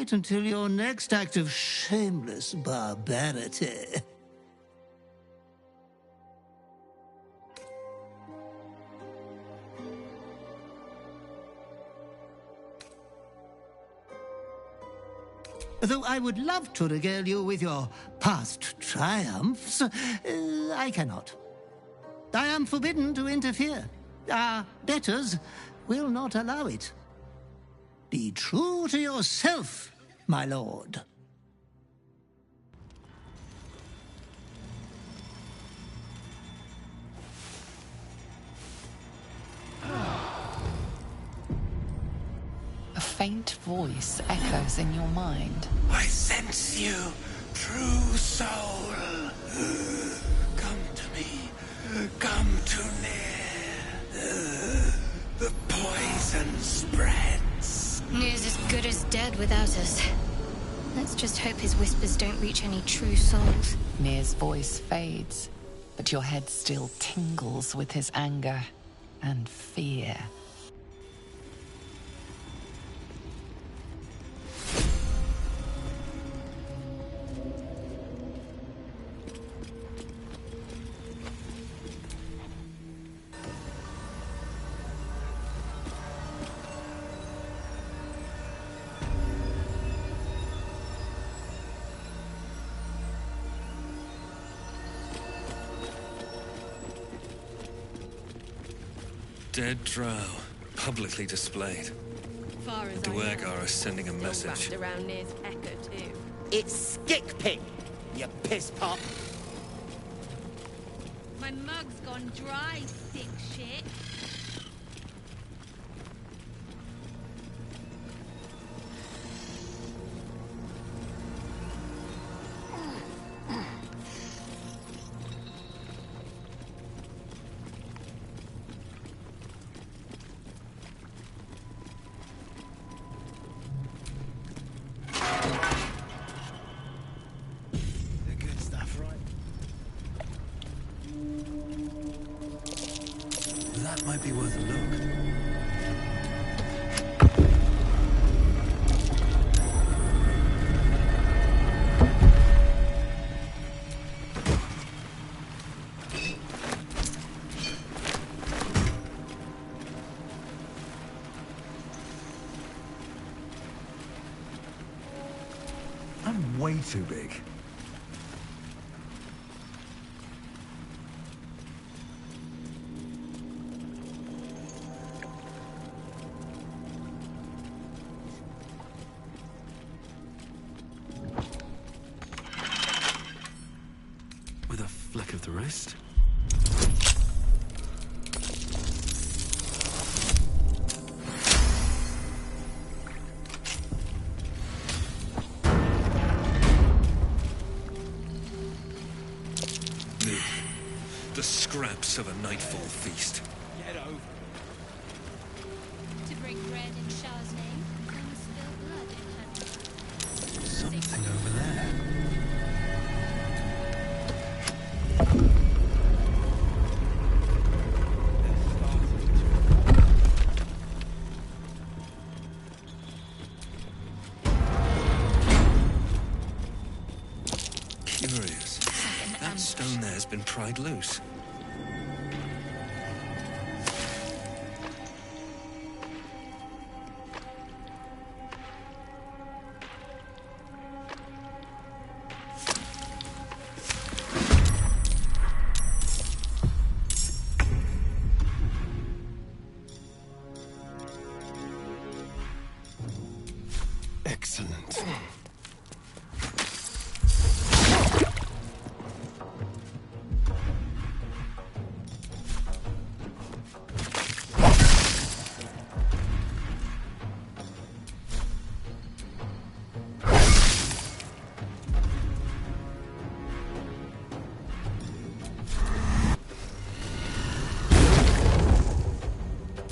wait until your next act of shameless barbarity. Though I would love to regale you with your past triumphs, I cannot. I am forbidden to interfere. Our betters will not allow it. Be true to yourself, my lord. A faint voice echoes in your mind. I sense you, true soul. Come to me. Come too near. The poison spreads. Near's as good as dead without us. Let's just hope his whispers don't reach any true souls. Nir's voice fades, but your head still tingles with his anger and fear. Dead drow, publicly displayed. Far as The I know, Duergar are sending a still message. wrapped around Nir's pecker too. It's Skickpig, you piss pot. My mug's gone dry, sick shit. The good stuff, right? That might be worth a look. I'm way too big. With a flick of the wrist. The scraps of a nightfall feast. Get over it. To break bread in Shah's name and spill blood in her. Something over there. Curious. That stone there has been pried loose. Excellent.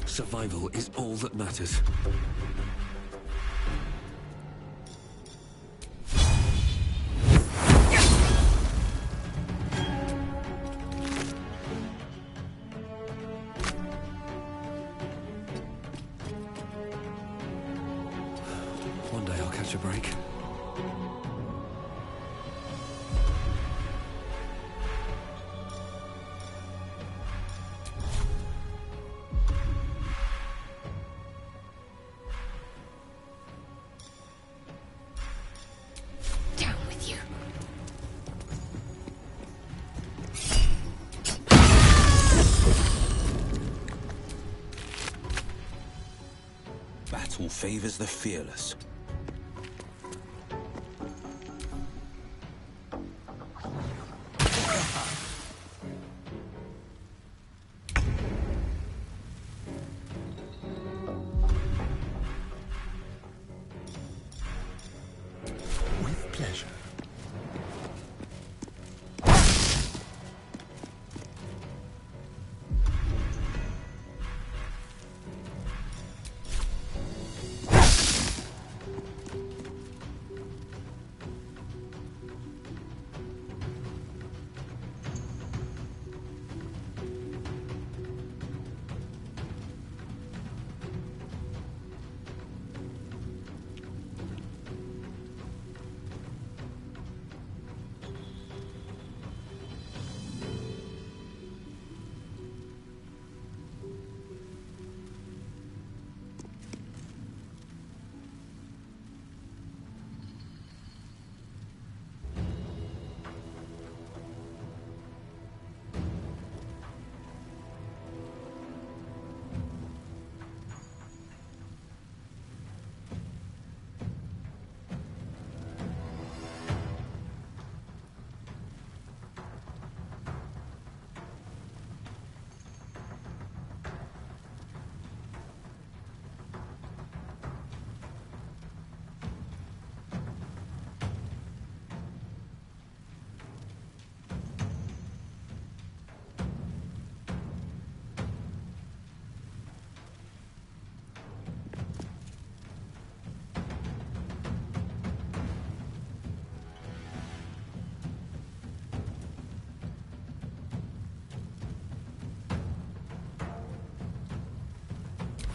Survival is all that matters. One day I'll catch a break. back. Down with you. Battle favors the fearless. With pleasure.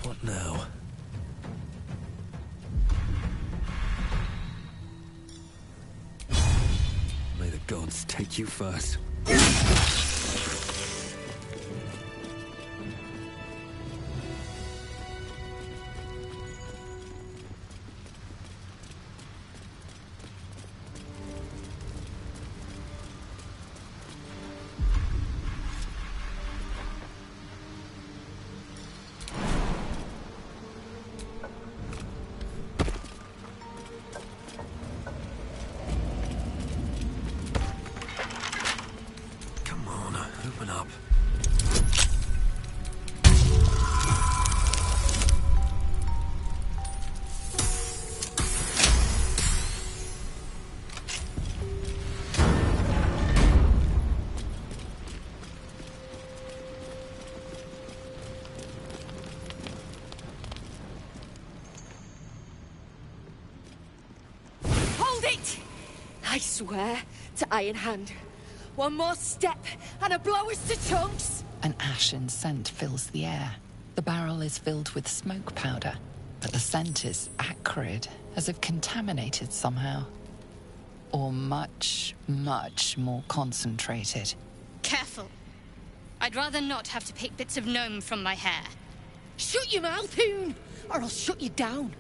What now? May the gods take you first. Come on, open up. Hold it! I swear to Iron Hand. One more step and a blow us to chunks! An ashen scent fills the air. The barrel is filled with smoke powder, but the scent is acrid, as if contaminated somehow. Or much, much more concentrated. Careful. I'd rather not have to pick bits of gnome from my hair. Shut your mouth, Hoon, or I'll shut you down.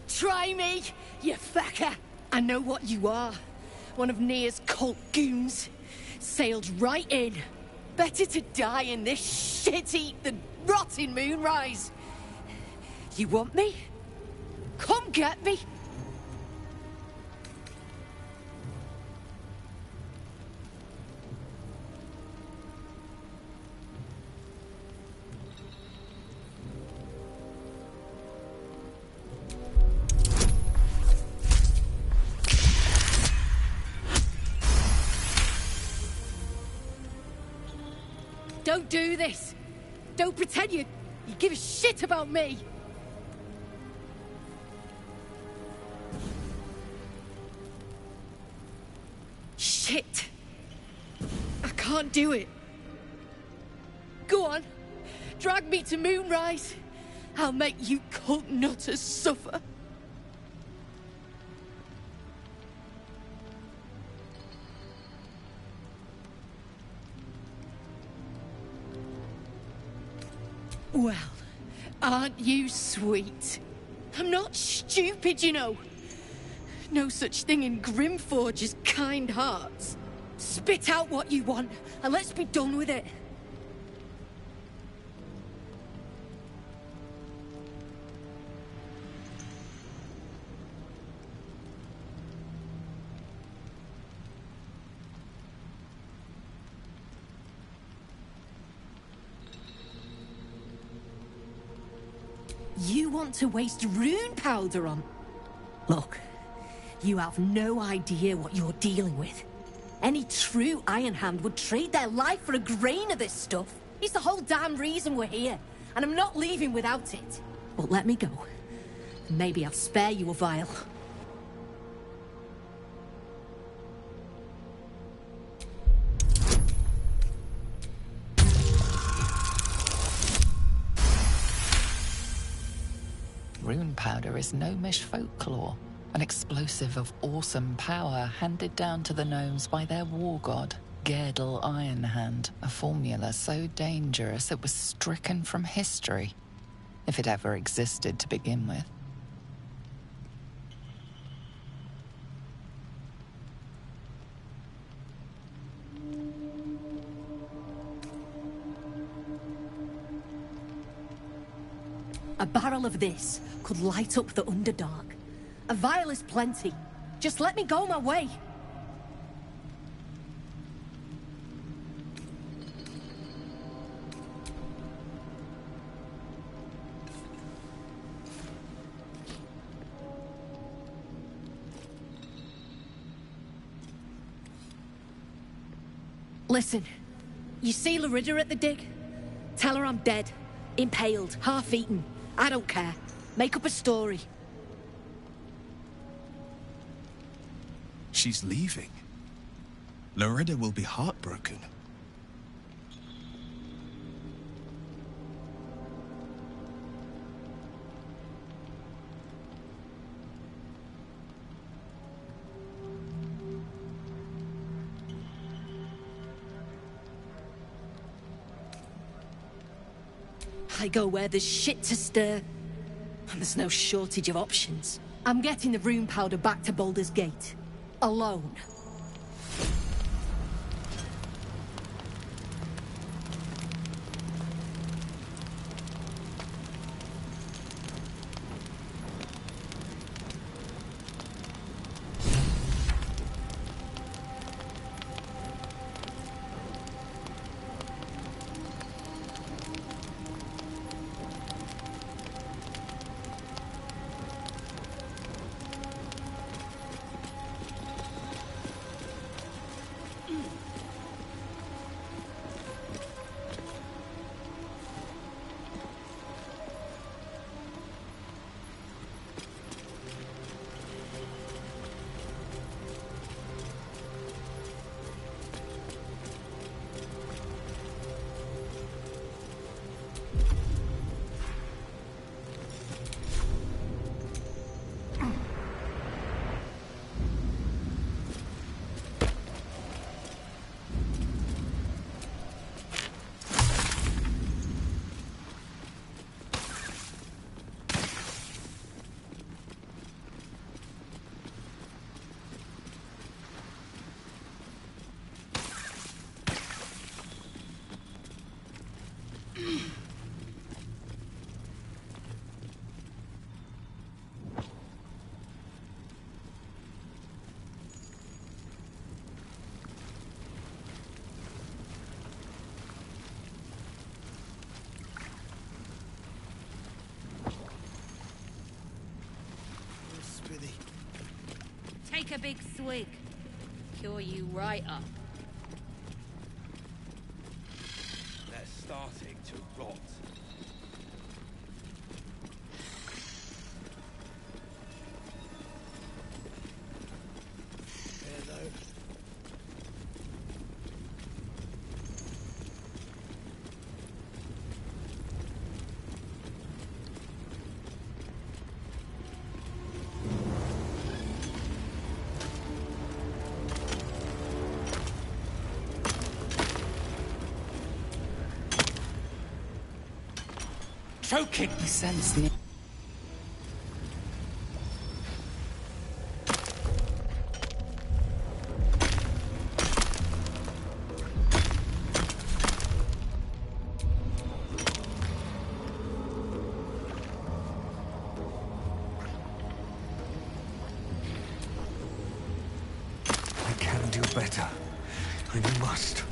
Try me, you fucker! I know what you are. One of Nia's cult goons. Sailed right in. Better to die in this shit-eat than rot in Moonrise. You want me? Come get me! don't do this. Don't pretend you give a shit about me. Shit. I can't do it. Go on. Drag me to Moonrise. I'll make you cult nutters suffer. Well, aren't you sweet? I'm not stupid, you know. No such thing in Grimforge as kind hearts. Spit out what you want, and let's be done with it. You want to waste rune powder on... Look, you have no idea what you're dealing with. Any true Iron Hand would trade their life for a grain of this stuff. It's the whole damn reason we're here, and I'm not leaving without it. But let me go. Maybe I'll spare you a vial. Rune powder is gnomish folklore, an explosive of awesome power handed down to the gnomes by their war god, Gerdel Ironhand, a formula so dangerous it was stricken from history, if it ever existed to begin with. A barrel of this could light up the Underdark. A vial is plenty. Just let me go my way. Listen, you see Larida at the dig? Tell her I'm dead, impaled, half-eaten. I don't care. Make up a story. She's leaving. Larida will be heartbroken. I go where there's shit to stir. And there's no shortage of options. I'm getting the rune powder back to Baldur's Gate. Alone. Take a big swig. Cure you right up. That's starting to rot. Choking! I sense the... I can do better. I must.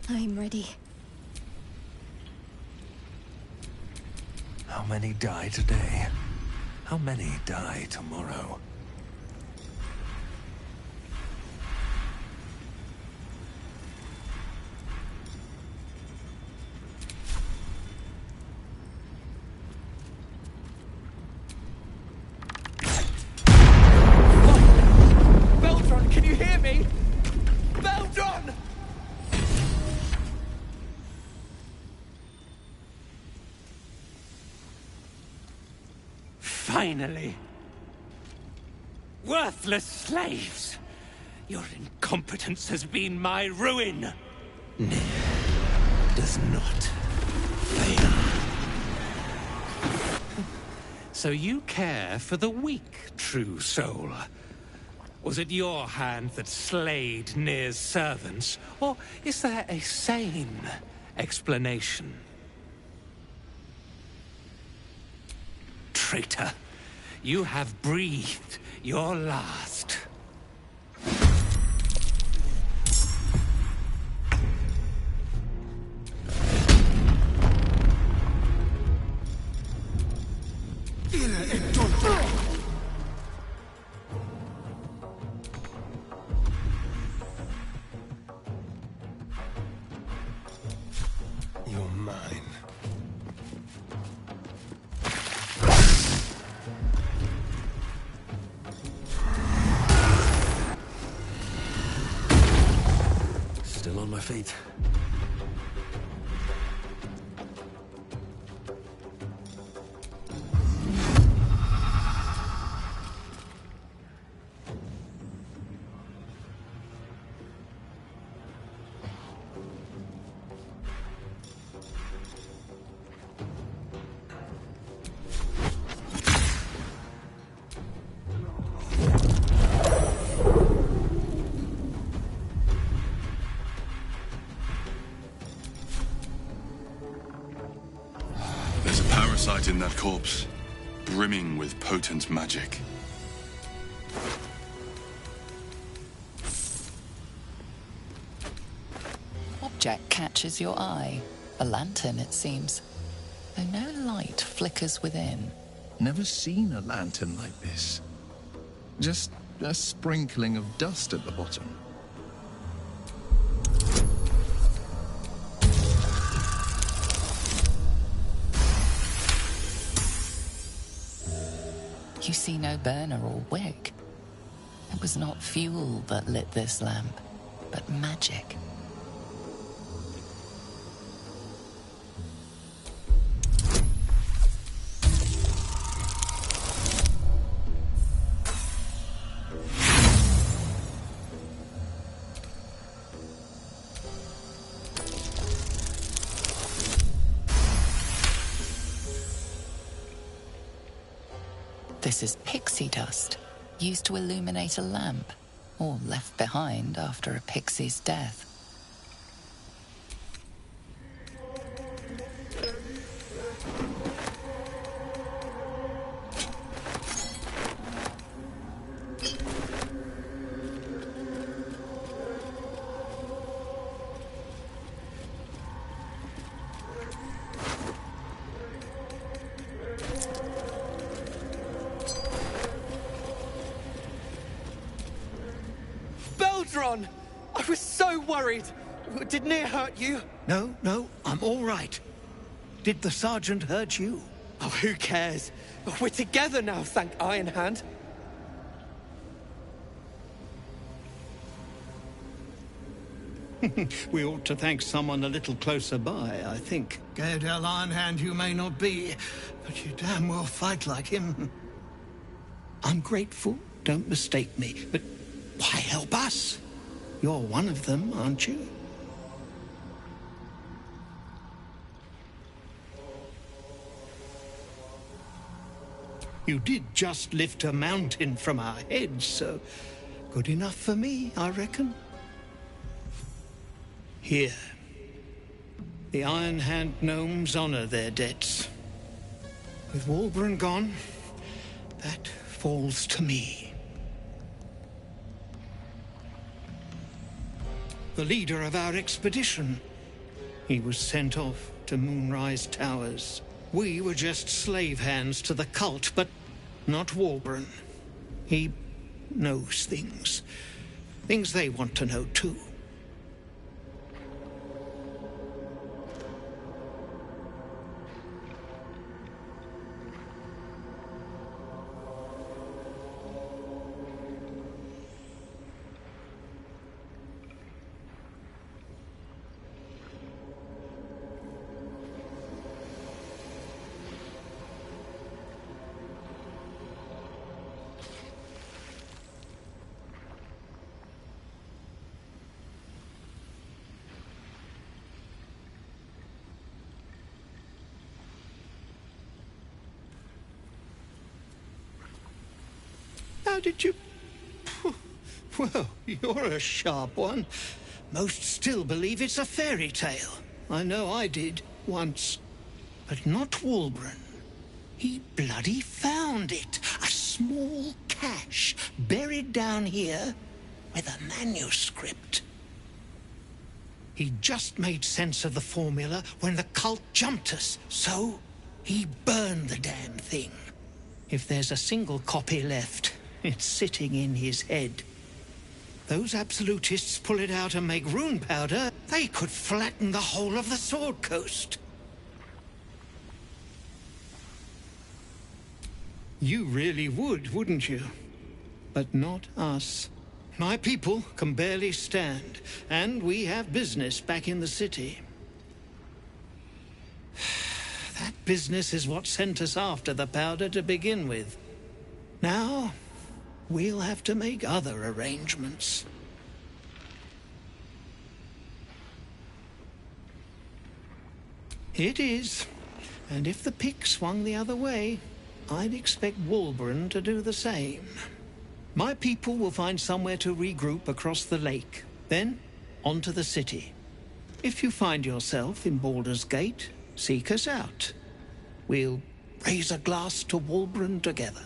I'm ready. How many die today? How many die tomorrow? Baldur, can you hear me? Baldur! Finally! Worthless slaves! Your incompetence has been my ruin! Does not fail. So you care for the weak, true soul? Was it your hand that slayed Nir's servants? Or is there a sane explanation? Traitor, you have breathed your last. You're mine. Still on my feet. There's a parasite in that corpse, brimming with potent magic. Object catches your eye. A lantern, it seems. Though no light flickers within. Never seen a lantern like this. Just a sprinkling of dust at the bottom. You see no burner or wick. It was not fuel that lit this lamp, but magic. This is pixie dust, used to illuminate a lamp, or left behind after a pixie's death. Baldur! I was so worried. Did Near hurt you? No, I'm all right. Did the sergeant hurt you? Oh, who cares? We're together now, thank Iron Hand. We ought to thank someone a little closer by, I think. Gaedel Iron Hand you may not be, but you damn well fight like him. I'm grateful, don't mistake me, but why help us? You're one of them, aren't you? You did just lift a mountain from our heads, so good enough for me, I reckon. Here, the Iron Hand gnomes honor their debts. With Walburn gone, that falls to me. The leader of our expedition. He was sent off to Moonrise Towers. We were just slave hands to the cult, but not Walburn. He knows things. Things they want to know too. How did you... Well, you're a sharp one. Most still believe it's a fairy tale. I know I did, once. But not Walburn. He bloody found it. A small cache buried down here with a manuscript. He just made sense of the formula when the cult jumped us, so he burned the damn thing. If there's a single copy left, it's sitting in his head. Those absolutists pull it out and make rune powder, they could flatten the whole of the Sword Coast. You really would, wouldn't you? But not us. My people can barely stand, and we have business back in the city. That business is what sent us after the powder to begin with. Now, we'll have to make other arrangements. It is. And if the pick swung the other way, I'd expect Walburn to do the same. My people will find somewhere to regroup across the lake. Then, on to the city. If you find yourself in Baldur's Gate, seek us out. We'll raise a glass to Walburn together.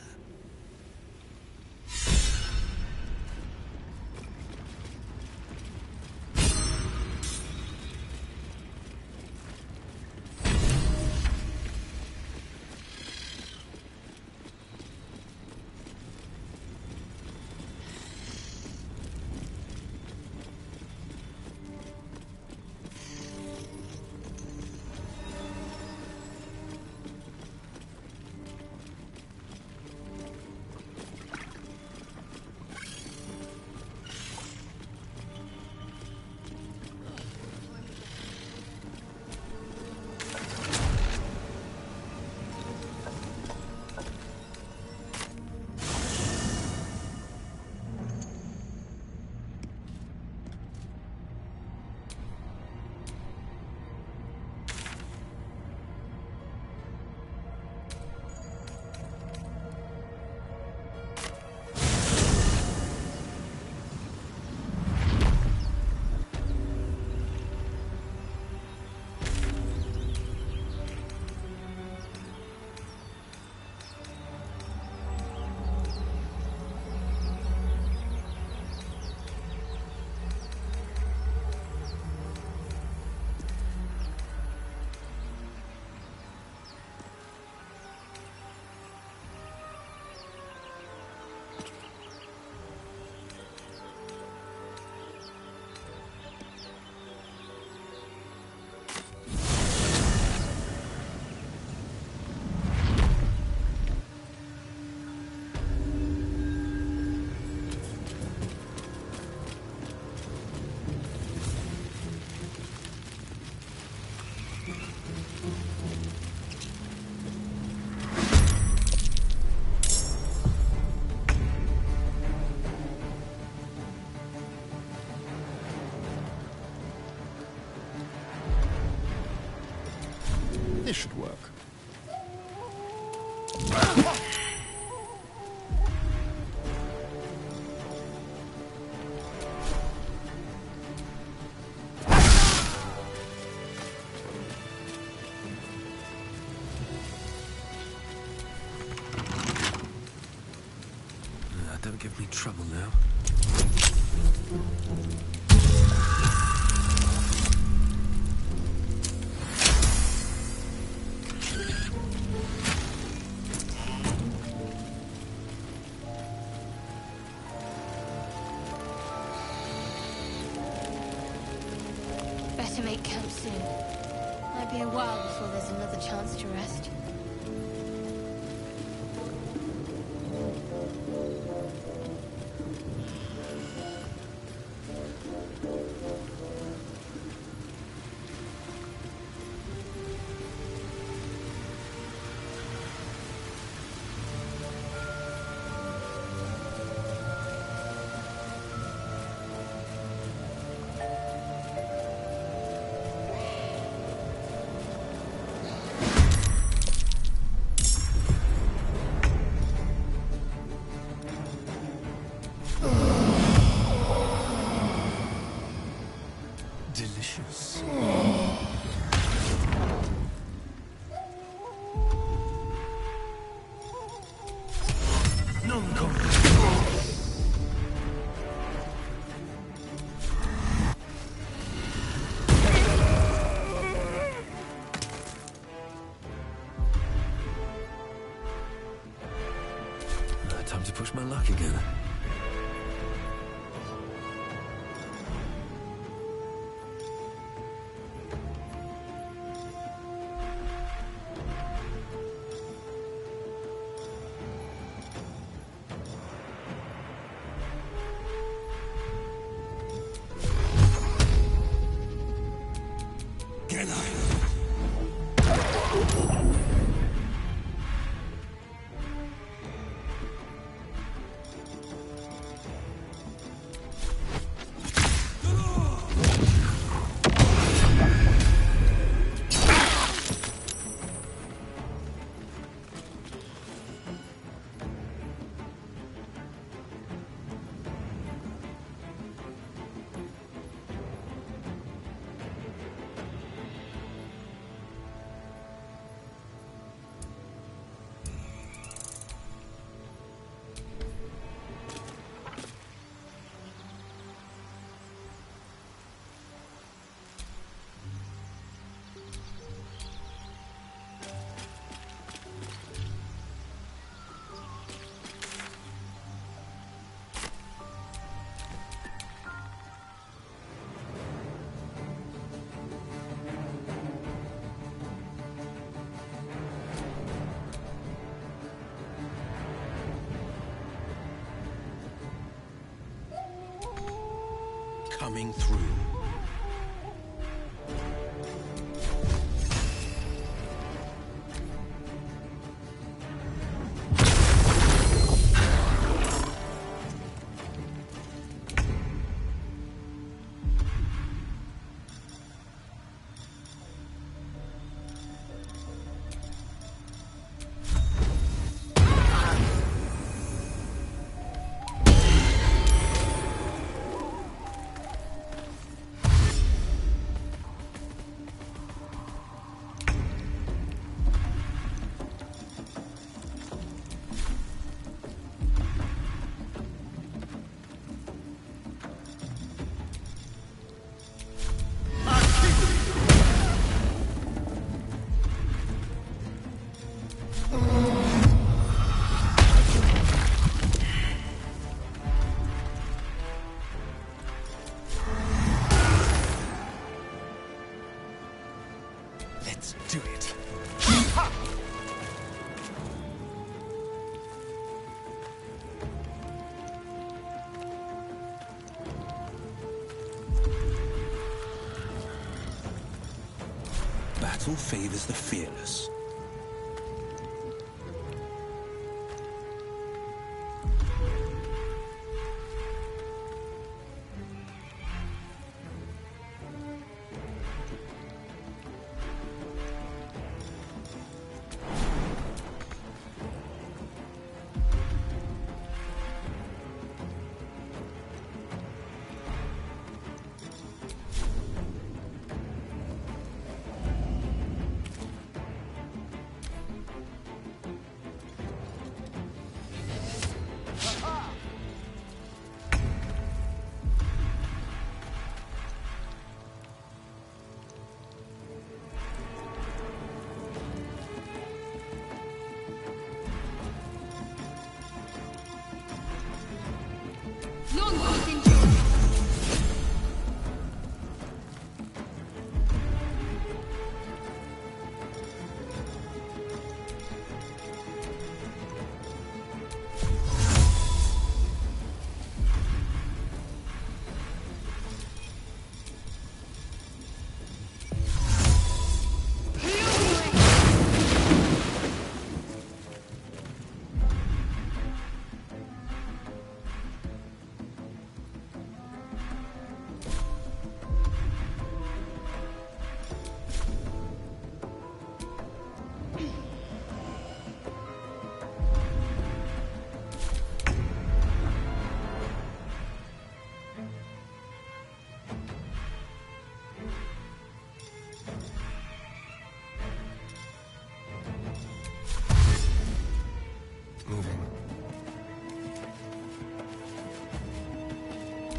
This should work. Don't give me trouble now. Better make camp soon. Might be a while before there's another chance to rest. Time to push my luck again. Coming through. Let's do it. Battle favors the fearless.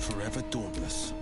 Forever dauntless.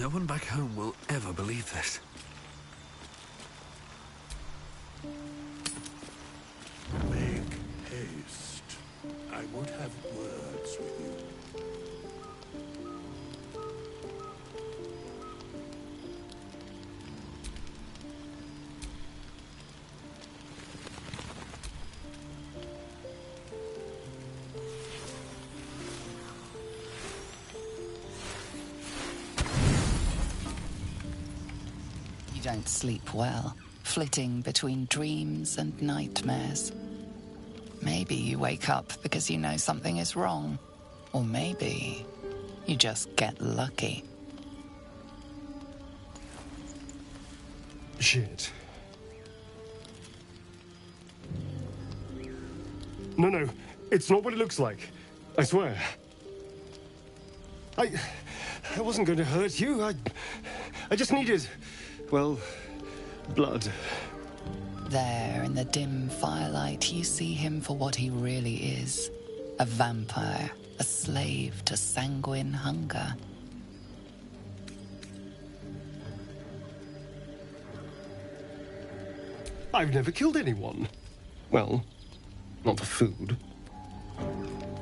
No one back home will ever believe this. Make haste. I would have words with you. You don't sleep well, flitting between dreams and nightmares. Maybe you wake up because you know something is wrong. Or maybe you just get lucky. Shit. No, it's not what it looks like. I swear. I wasn't going to hurt you. I just needed, well, blood. There, in the dim firelight, you see him for what he really is. A vampire, a slave to sanguine hunger. I've never killed anyone. Well, not for food.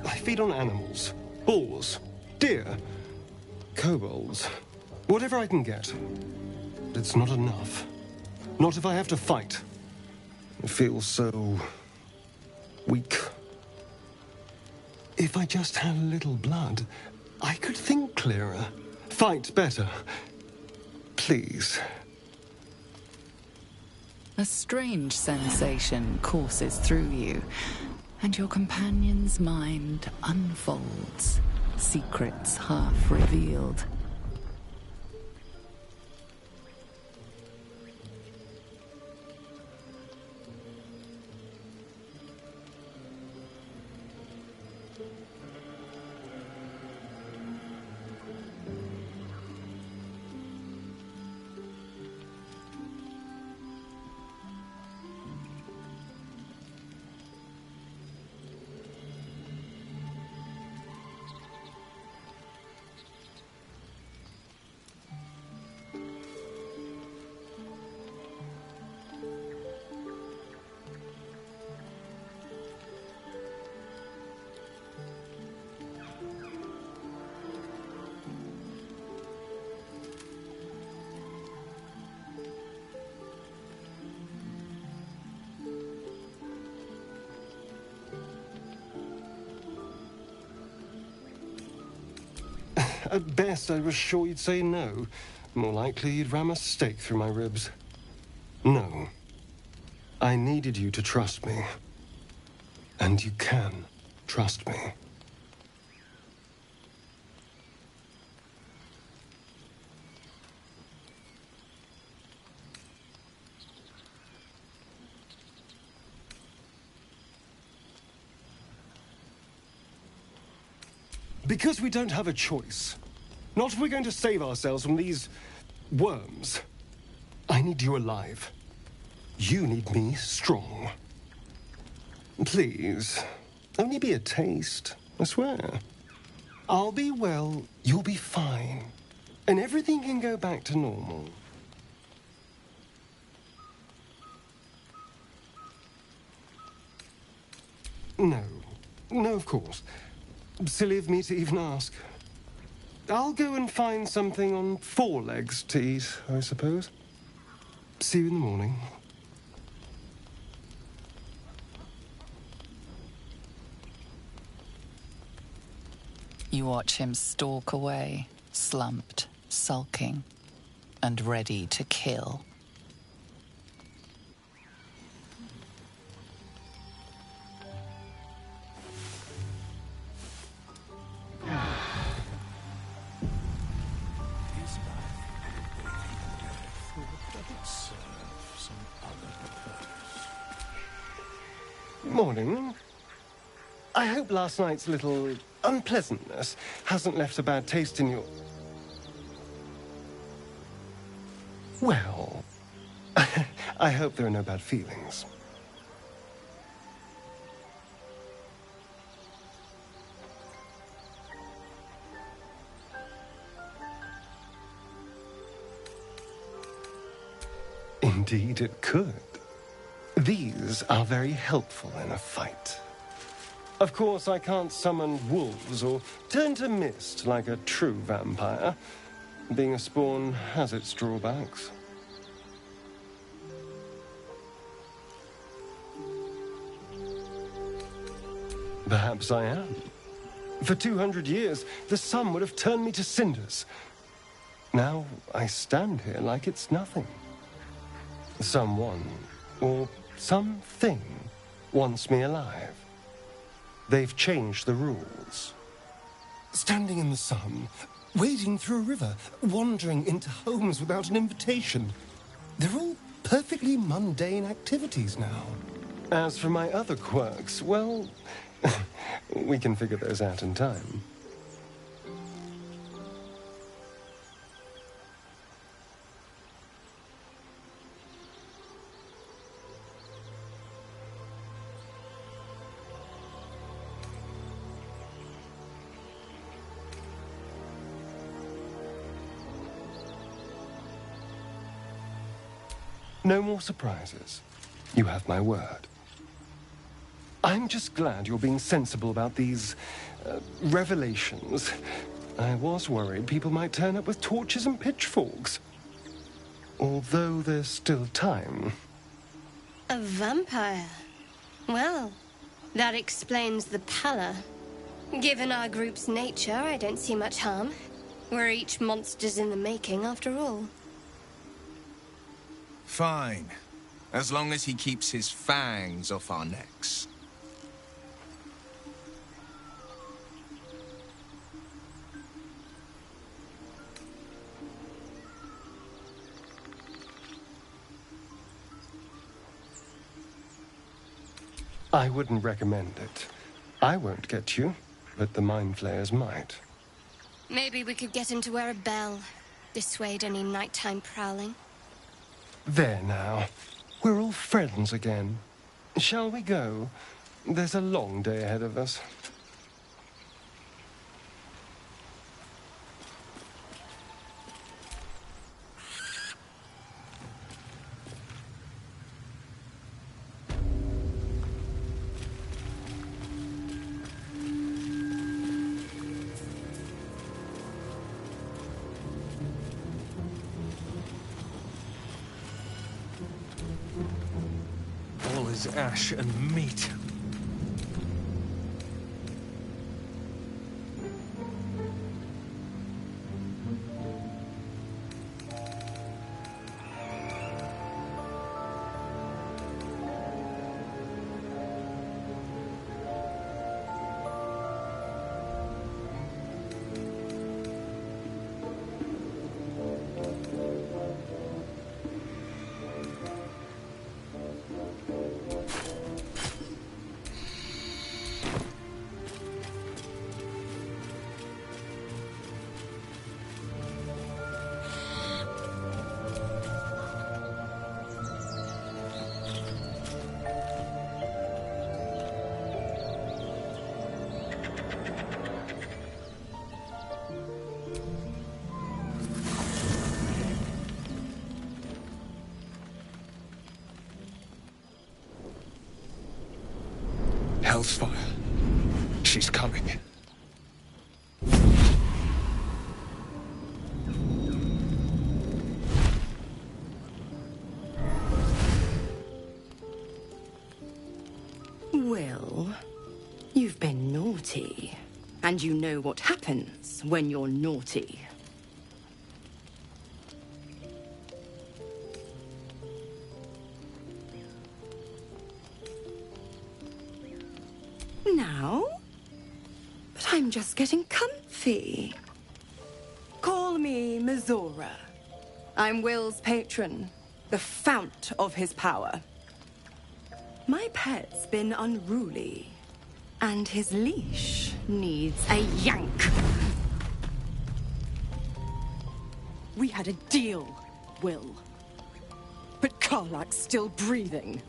I feed on animals. Boars. Deer. Kobolds. Whatever I can get. But it's not enough. Not if I have to fight. I feel so weak. If I just had a little blood, I could think clearer, fight better. Please. A strange sensation courses through you, and your companion's mind unfolds, secrets half revealed. At best, I was sure you'd say no. More likely, you'd ram a stake through my ribs. No. I needed you to trust me. And you can trust me. Because we don't have a choice. Not if we're going to save ourselves from these worms. I need you alive. You need me strong. Please, only be a taste, I swear. I'll be well, you'll be fine. And everything can go back to normal. No, of course. Silly of me to even ask. I'll go and find something on 4 legs to eat, I suppose. See you in the morning. You watch him stalk away, slumped, sulking, and ready to kill. Morning. I hope last night's little unpleasantness hasn't left a bad taste in your... Well, I hope there are no bad feelings. Indeed it could. These are very helpful in a fight. Of course, I can't summon wolves or turn to mist like a true vampire. Being a spawn has its drawbacks. Perhaps I am. For 200 years, the sun would have turned me to cinders. Now I stand here like it's nothing. Someone, or something, wants me alive. They've changed the rules. Standing in the sun, wading through a river, wandering into homes without an invitation. They're all perfectly mundane activities now. As for my other quirks, well, we can figure those out in time. No more surprises. You have my word. I'm just glad you're being sensible about these revelations. I was worried people might turn up with torches and pitchforks. Although there's still time. A vampire? Well, that explains the pallor. Given our group's nature, I don't see much harm. We're each monsters in the making, after all. Fine. As long as he keeps his fangs off our necks. I wouldn't recommend it. I won't get you, but the Mind Flayers might. Maybe we could get him to wear a bell. Dissuade any nighttime prowling. There now. We're all friends again. Shall we go? There's a long day ahead of us. Ash and meat. Hellsfire. She's coming. Well, you've been naughty. And you know what happens when you're naughty. Now? But I'm just getting comfy. Call me Mizora. I'm Will's patron, the fount of his power. My pet's been unruly, and his leash needs a yank. We had a deal, Will. But Karlach's still breathing.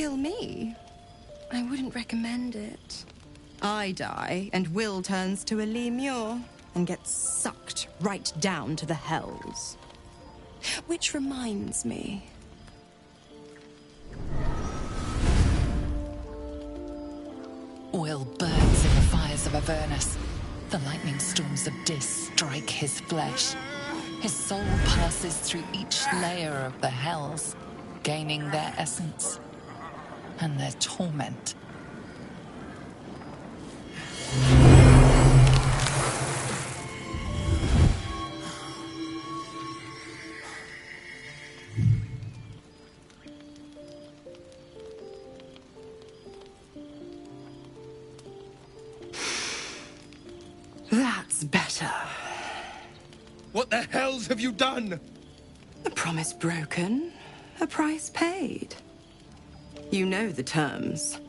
kill me, I wouldn't recommend it. I die, and Will turns to a lemure and gets sucked right down to the hells. Which reminds me. Will burns in the fires of Avernus. The lightning storms of Dis strike his flesh. His soul passes through each layer of the hells, gaining their essence and their torment. That's better. What the hells have you done? A promise broken, a price paid. You know the terms.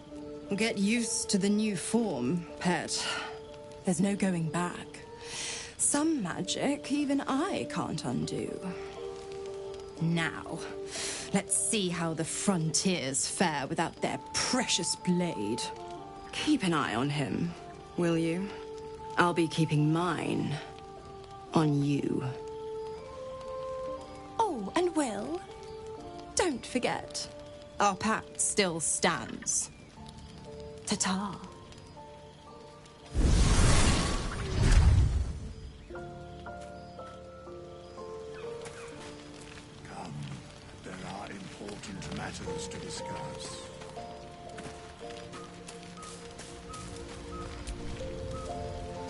Get used to the new form, pet. There's no going back. Some magic even I can't undo. Now, let's see how the frontiers fare without their precious blade. Keep an eye on him, will you? I'll be keeping mine on you. Oh, and Will, don't forget, our pact still stands. Ta-ta. Come, there are important matters to discuss.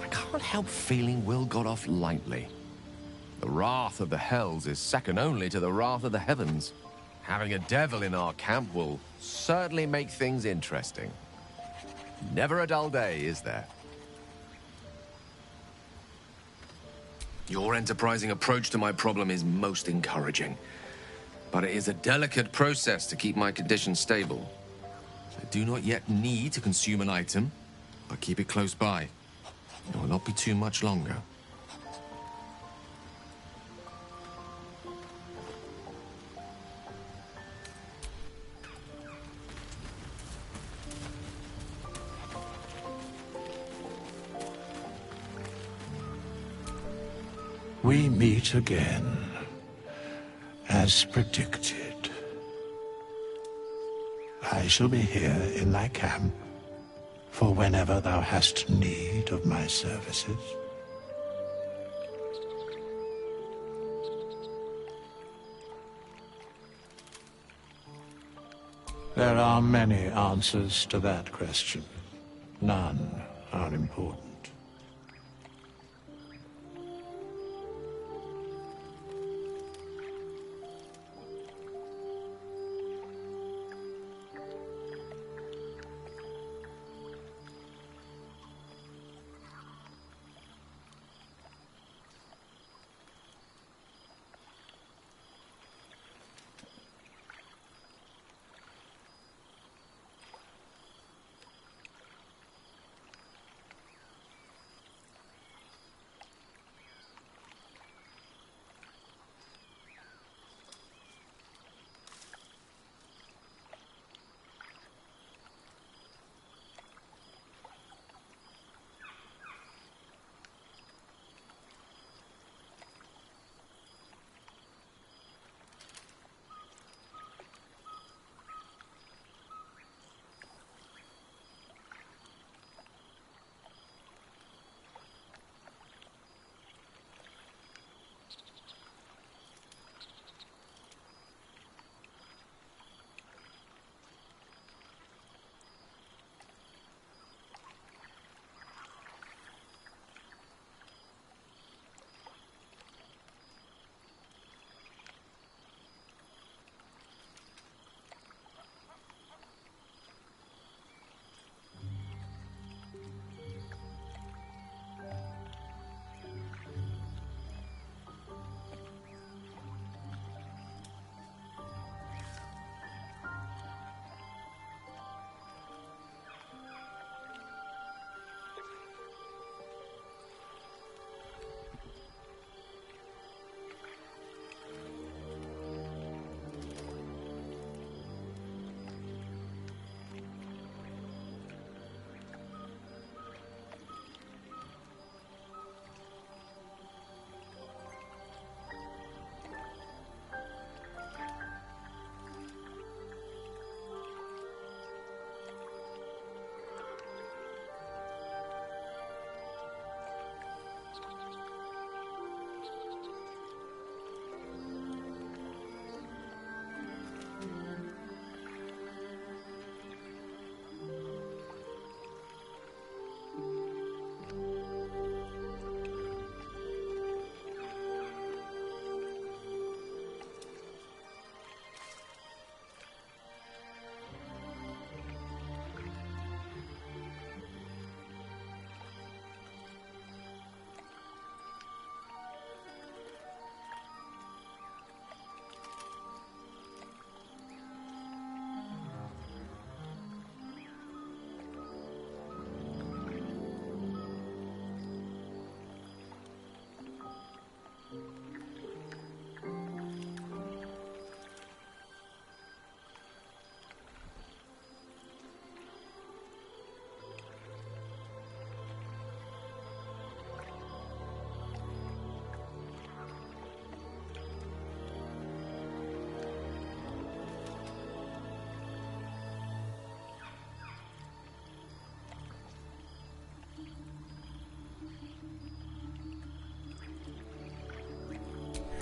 I can't help feeling Will got off lightly. The wrath of the hells is second only to the wrath of the heavens. Having a devil in our camp will certainly make things interesting. Never a dull day, is there? Your enterprising approach to my problem is most encouraging. But it is a delicate process to keep my condition stable. I do not yet need to consume an item, but keep it close by. It will not be too much longer. We meet again, as predicted. I shall be here in thy camp, for whenever thou hast need of my services. There are many answers to that question. None are important.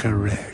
correct.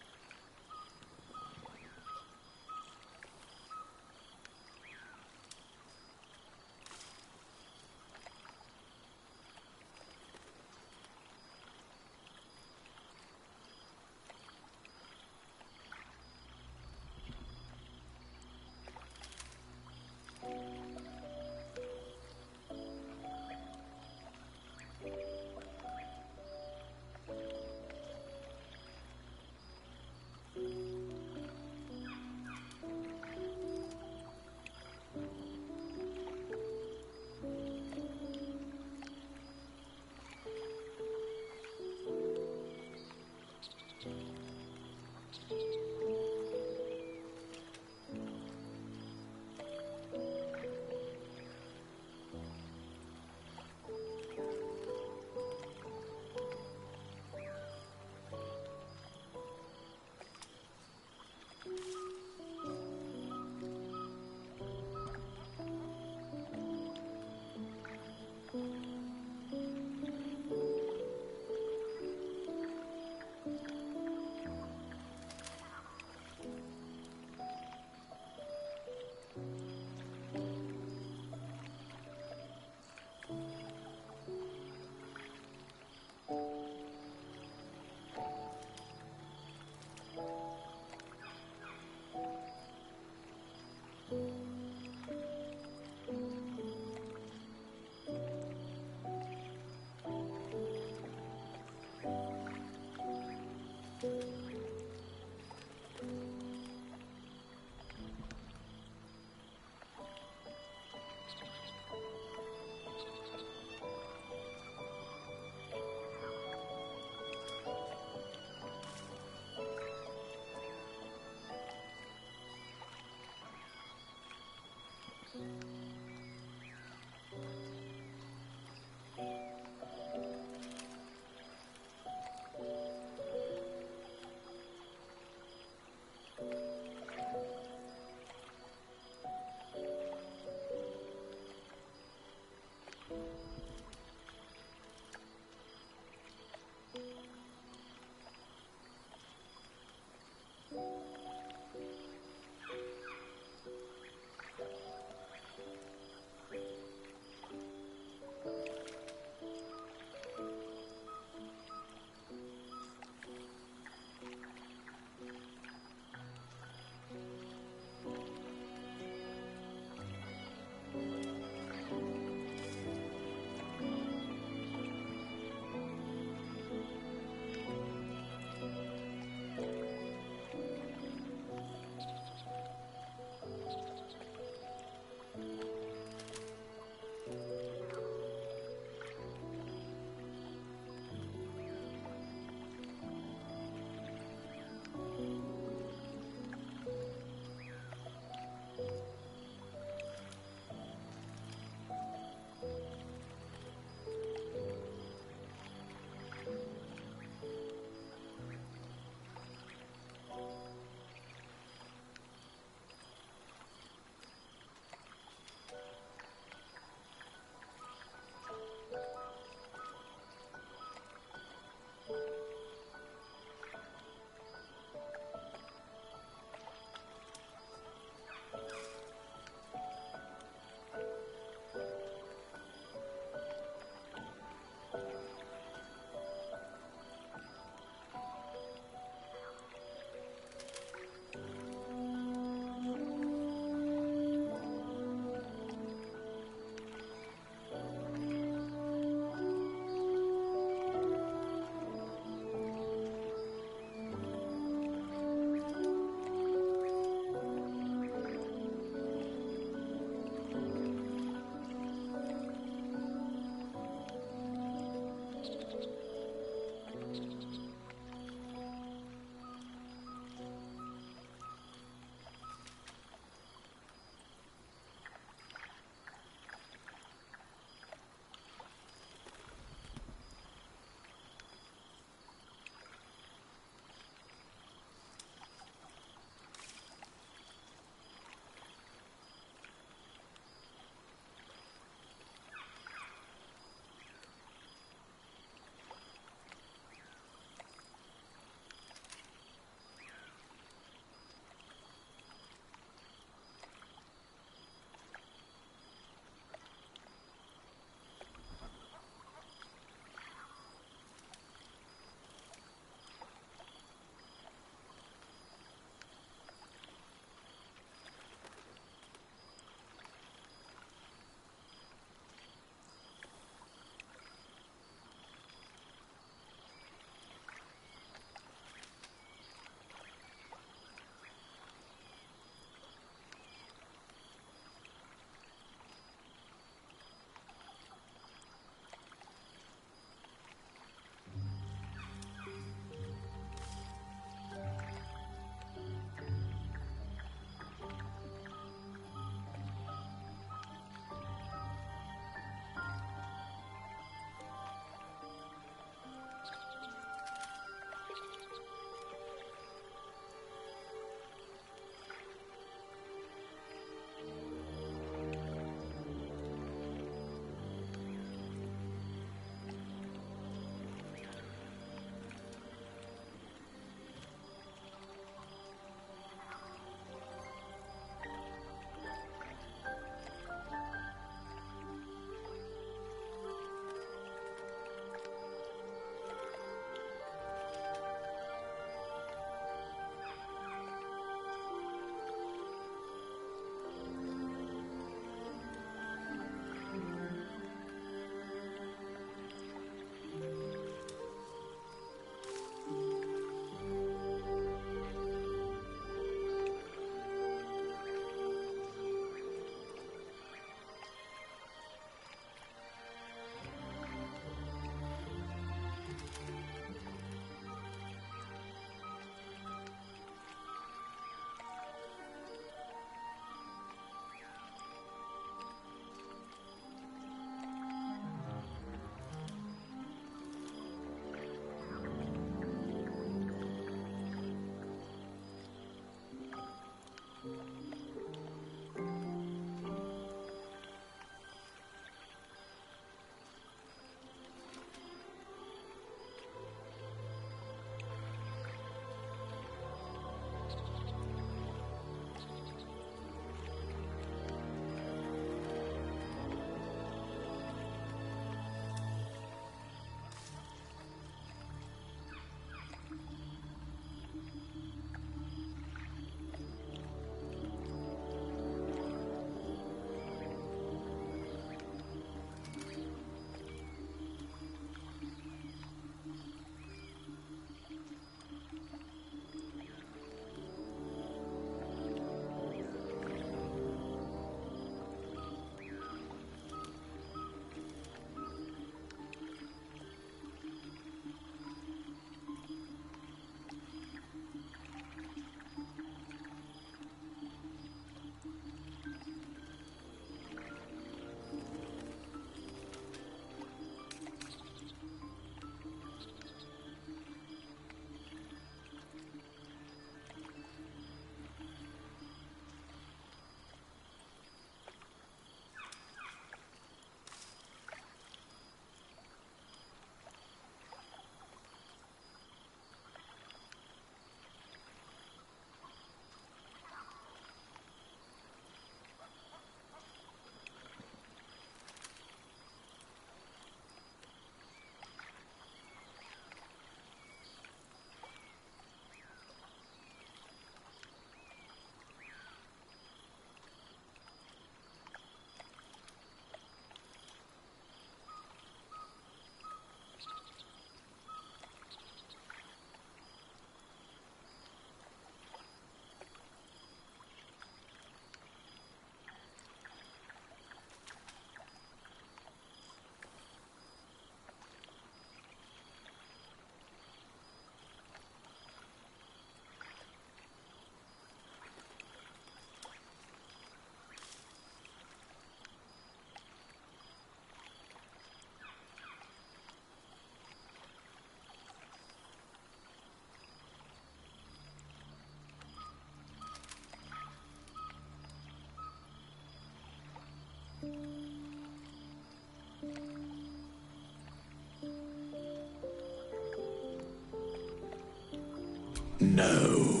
No.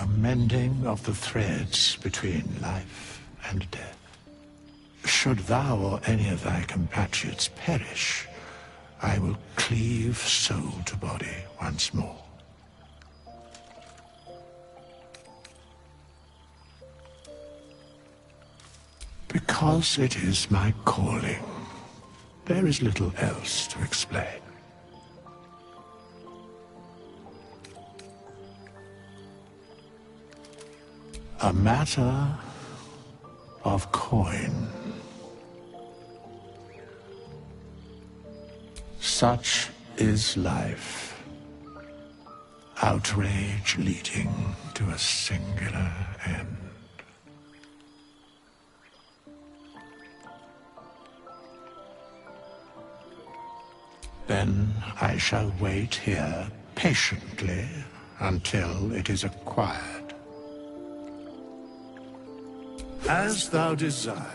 A mending of the threads between life and death. Should thou or any of thy compatriots perish, I will cleave soul to body once more. Because it is my calling. There is little else to explain. A matter of coin. Such is life. Outrage leading to a singular end. Then I shall wait here patiently until it is acquired. As thou desire.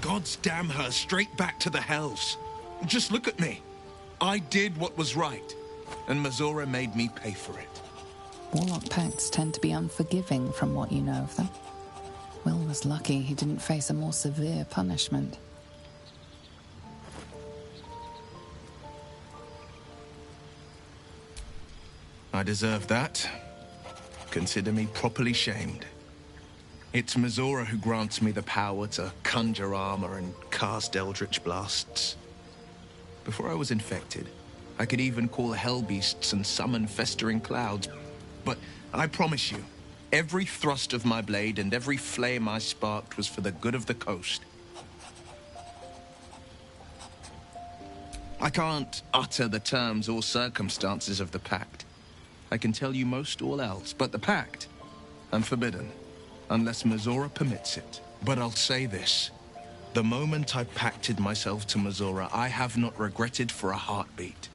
Gods damn her, straight back to the hells. Just look at me. I did what was right, and Mizora made me pay for it. Warlock pacts tend to be unforgiving from what you know of them. Will was lucky he didn't face a more severe punishment. I deserve that. Consider me properly shamed. It's Mizora who grants me the power to conjure armor and cast eldritch blasts. Before I was infected, I could even call hell beasts and summon festering clouds. But I promise you, every thrust of my blade and every flame I sparked was for the good of the coast. I can't utter the terms or circumstances of the pact. I can tell you most all else, but the pact, I'm forbidden. Unless Mizora permits it. But I'll say this. The moment I pacted myself to Mizora, I have not regretted for a heartbeat.